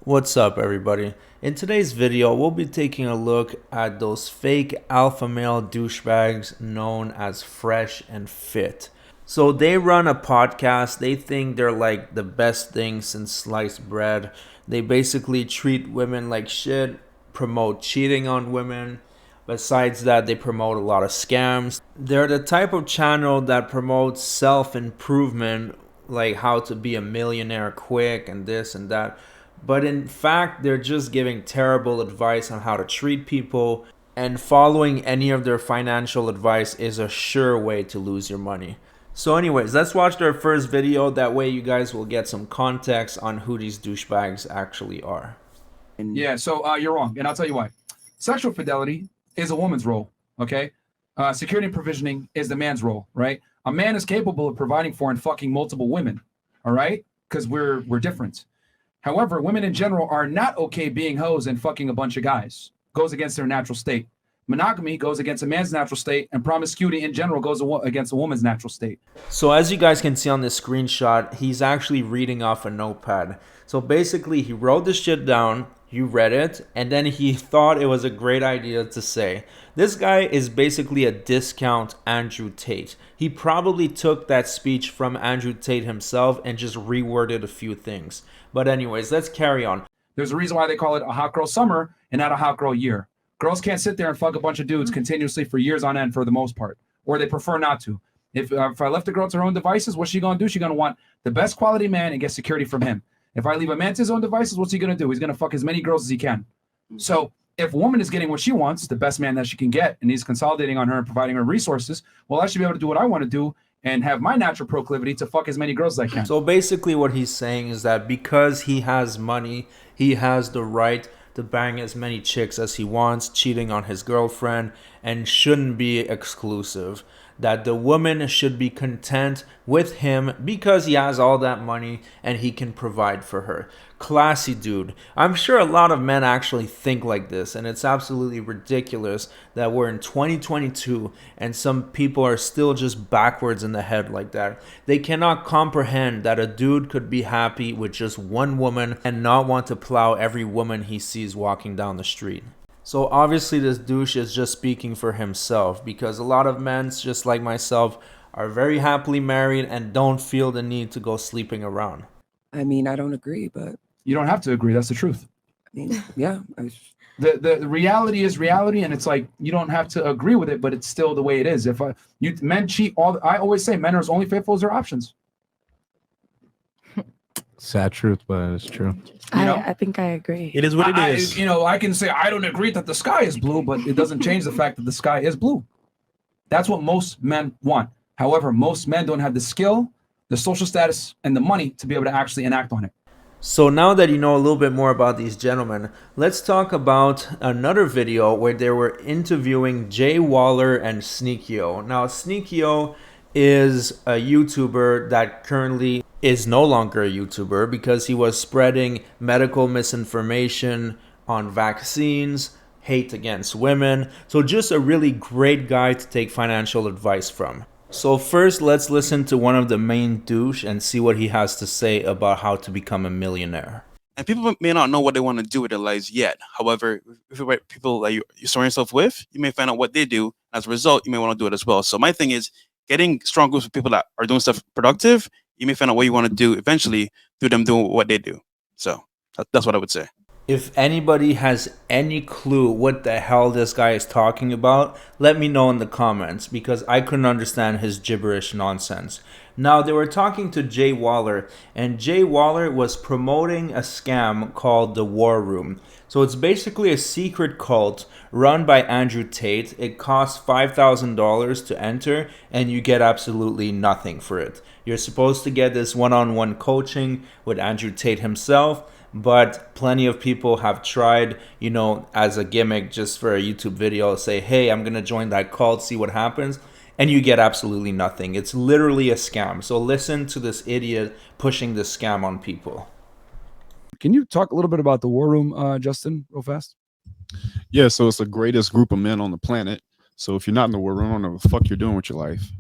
What's up, everybody? In today's video, we'll be taking a look at those fake alpha male douchebags known as Fresh and Fit. So they run a podcast. They think they're like the best thing since sliced bread. They basically treat women like shit, promote cheating on women. Besides that, they promote a lot of scams. They're the type of channel that promotes self improvement, like how to be a millionaire quick and this and that. But in fact, they're just giving terrible advice on how to treat people, and following any of their financial advice is a sure way to lose your money. So, anyways, let's watch their first video. That way, you guys will get some context on who these douchebags actually are. Yeah, so you're wrong, and I'll tell you why. Sexual fidelity is a woman's role, okay? Security and provisioning is the man's role, right? A man is capable of providing for and fucking multiple women, all right? Because we're different. However, women in general are not okay being hoes and fucking a bunch of guys. Goes against their natural state. Monogamy goes against a man's natural state, and promiscuity in general goes against a woman's natural state. So as you guys can see on this screenshot, he's actually reading off a notepad. So basically, he wrote this shit down, you read it, and then he thought it was a great idea to say. This guy is basically a discount Andrew Tate. He probably took that speech from Andrew Tate himself and just reworded a few things. But anyways, let's carry on. There's a reason why they call it a hot girl summer and not a hot girl year. Girls can't sit there and fuck a bunch of dudes continuously for years on end for the most part, or they prefer not to. If I left a girl to her own devices, what's she going to do? She's going to want the best quality man and get security from him. If I leave a man to his own devices, what's he going to do? He's going to fuck as many girls as he can. So if a woman is getting what she wants, the best man that she can get, and he's consolidating on her and providing her resources, well, I should be able to do what I want to do and have my natural proclivity to fuck as many girls as I can. So basically what he's saying is that because he has money, he has the right to bang as many chicks as he wants, cheating on his girlfriend, and shouldn't be exclusive. That the woman should be content with him because he has all that money and he can provide for her. Classy dude. I'm sure a lot of men actually think like this, and it's absolutely ridiculous that we're in 2022 and some people are still just backwards in the head like that. They cannot comprehend that a dude could be happy with just one woman and not want to plow every woman he sees walking down the street. So obviously this douche is just speaking for himself, because a lot of men, just like myself, are very happily married and don't feel the need to go sleeping around. I mean, I don't agree, but You don't have to agree. That's the truth. I mean, yeah. The reality is reality, and it's like you don't have to agree with it, but it's still the way it is. If men cheat, I always say men are as only faithful as their options. Sad truth, but it's true. I think I agree. It is what it is. I can say I don't agree that the sky is blue, but it doesn't change the fact that the sky is blue. That's what most men want. However, most men don't have the skill, the social status, and the money to be able to actually enact on it. So now that you know a little bit more about these gentlemen, let's talk about another video where they were interviewing Jay Waller and Sneakyo. Now, Sneakyo is a YouTuber that currently is no longer a YouTuber because he was spreading medical misinformation on vaccines, hate against women. So just a really great guy to take financial advice from. So first, let's listen to one of the main douche and see what he has to say about how to become a millionaire. And people may not know what they want to do with their lives yet. However, if you're right people that you surround yourself with, you may find out what they do. As a result, you may want to do it as well. So my thing is getting strong groups of people that are doing stuff productive. You may find out what you want to do eventually through them doing what they do. So that's what I would say. If anybody has any clue what the hell this guy is talking about, let me know in the comments, because I couldn't understand his gibberish nonsense. Now, they were talking to Jay Waller, and Jay Waller was promoting a scam called the War Room. So it's basically a secret cult run by Andrew Tate. It costs $5,000 to enter, and you get absolutely nothing for it. You're supposed to get this one-on-one coaching with Andrew Tate himself, but plenty of people have tried, as a gimmick just for a YouTube video, say, hey, I'm going to join that cult, see what happens. And you get absolutely nothing. It's literally a scam. So listen to this idiot pushing this scam on people. Can you talk a little bit about the War Room, Justin, real fast? Yeah, so it's the greatest group of men on the planet. So if you're not in the war room, I don't know what the fuck you're doing with your life.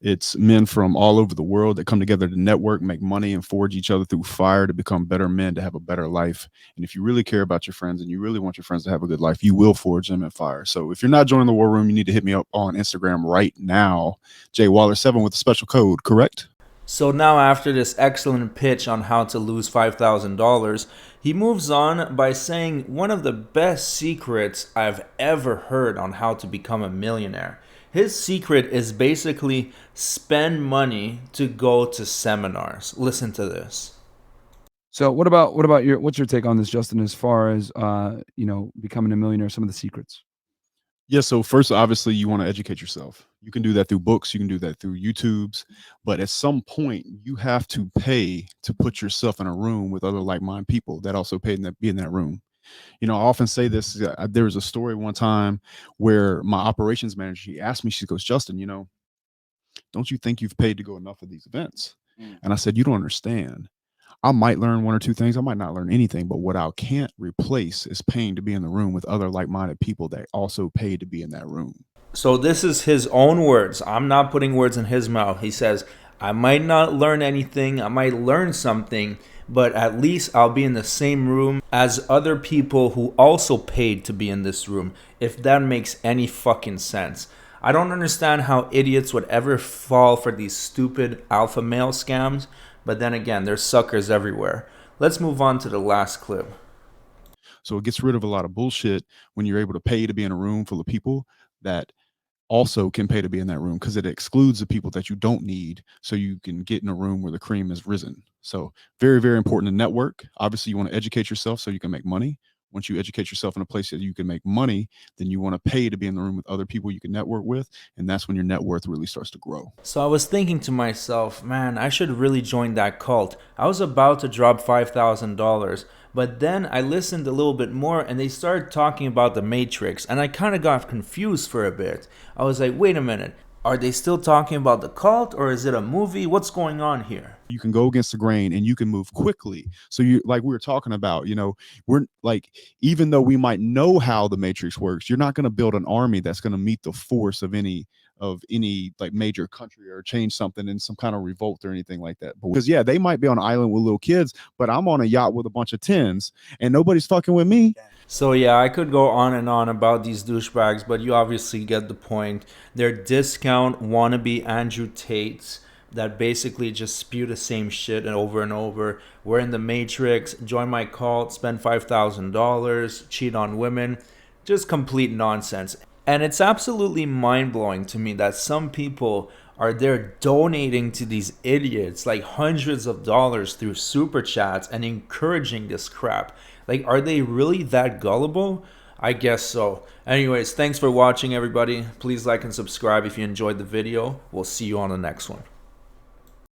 It's men from all over the world that come together to network, make money, and forge each other through fire to become better men, to have a better life. And if you really care about your friends and you really want your friends to have a good life, you will forge them in fire. So if you're not joining the war room, you need to hit me up on Instagram right now, JWaller7 with a special code, correct? So now after this excellent pitch on how to lose $5,000, he moves on by saying one of the best secrets I've ever heard on how to become a millionaire. His secret is basically spend money to go to seminars. Listen to this. So what's your take on this, Justin, as far as becoming a millionaire, some of the secrets? Yeah, so first, obviously, you want to educate yourself. You can do that through books, you can do that through YouTubes, but at some point, you have to pay to put yourself in a room with other like-minded people that also paid to be in that room. I often say this. There was a story one time where my operations manager, she asked me, she goes, Justin, don't you think you've paid to go enough of these events? And I said, you don't understand. I might learn one or two things. I might not learn anything, but what I can't replace is paying to be in the room with other like-minded people that also paid to be in that room. So this is his own words. I'm not putting words in his mouth. He says, I might not learn anything. I might learn something, but at least I'll be in the same room as other people who also paid to be in this room, if that makes any fucking sense. I don't understand how idiots would ever fall for these stupid alpha male scams, but then again, there's suckers everywhere. Let's move on to the last clip. So it gets rid of a lot of bullshit when you're able to pay to be in a room full of people that also can pay to be in that room, because it excludes the people that you don't need, so you can get in a room where the cream is risen. So very, very important to network. Obviously, you want to educate yourself so you can make money. Once you educate yourself in a place that you can make money, then you want to pay to be in the room with other people you can network with, and that's when your net worth really starts to grow. So I was thinking to myself, man, I should really join that cult. I was about to drop $5,000, but then I listened a little bit more and they started talking about the Matrix, and I kind of got confused for a bit. I was like, wait a minute, are they still talking about the cult, or is it a movie? What's going on here? You can go against the grain and you can move quickly. So you, like we were talking about, we're like, even though we might know how the Matrix works, you're not going to build an army that's going to meet the force of any like major country or change something in some kind of revolt or anything like that. Because yeah, they might be on an island with little kids, but I'm on a yacht with a bunch of tens and nobody's fucking with me. So yeah, I could go on and on about these douchebags, but you obviously get the point. They're discount wannabe Andrew Tates that basically just spew the same shit over and over. We're in the Matrix, join my cult, spend $5,000, cheat on women. Just complete nonsense. And it's absolutely mind-blowing to me that some people are there donating to these idiots like hundreds of dollars through super chats and encouraging this crap. Like, are they really that gullible? I guess so. Anyways, thanks for watching, everybody. Please like and subscribe if you enjoyed the video. We'll see you on the next one.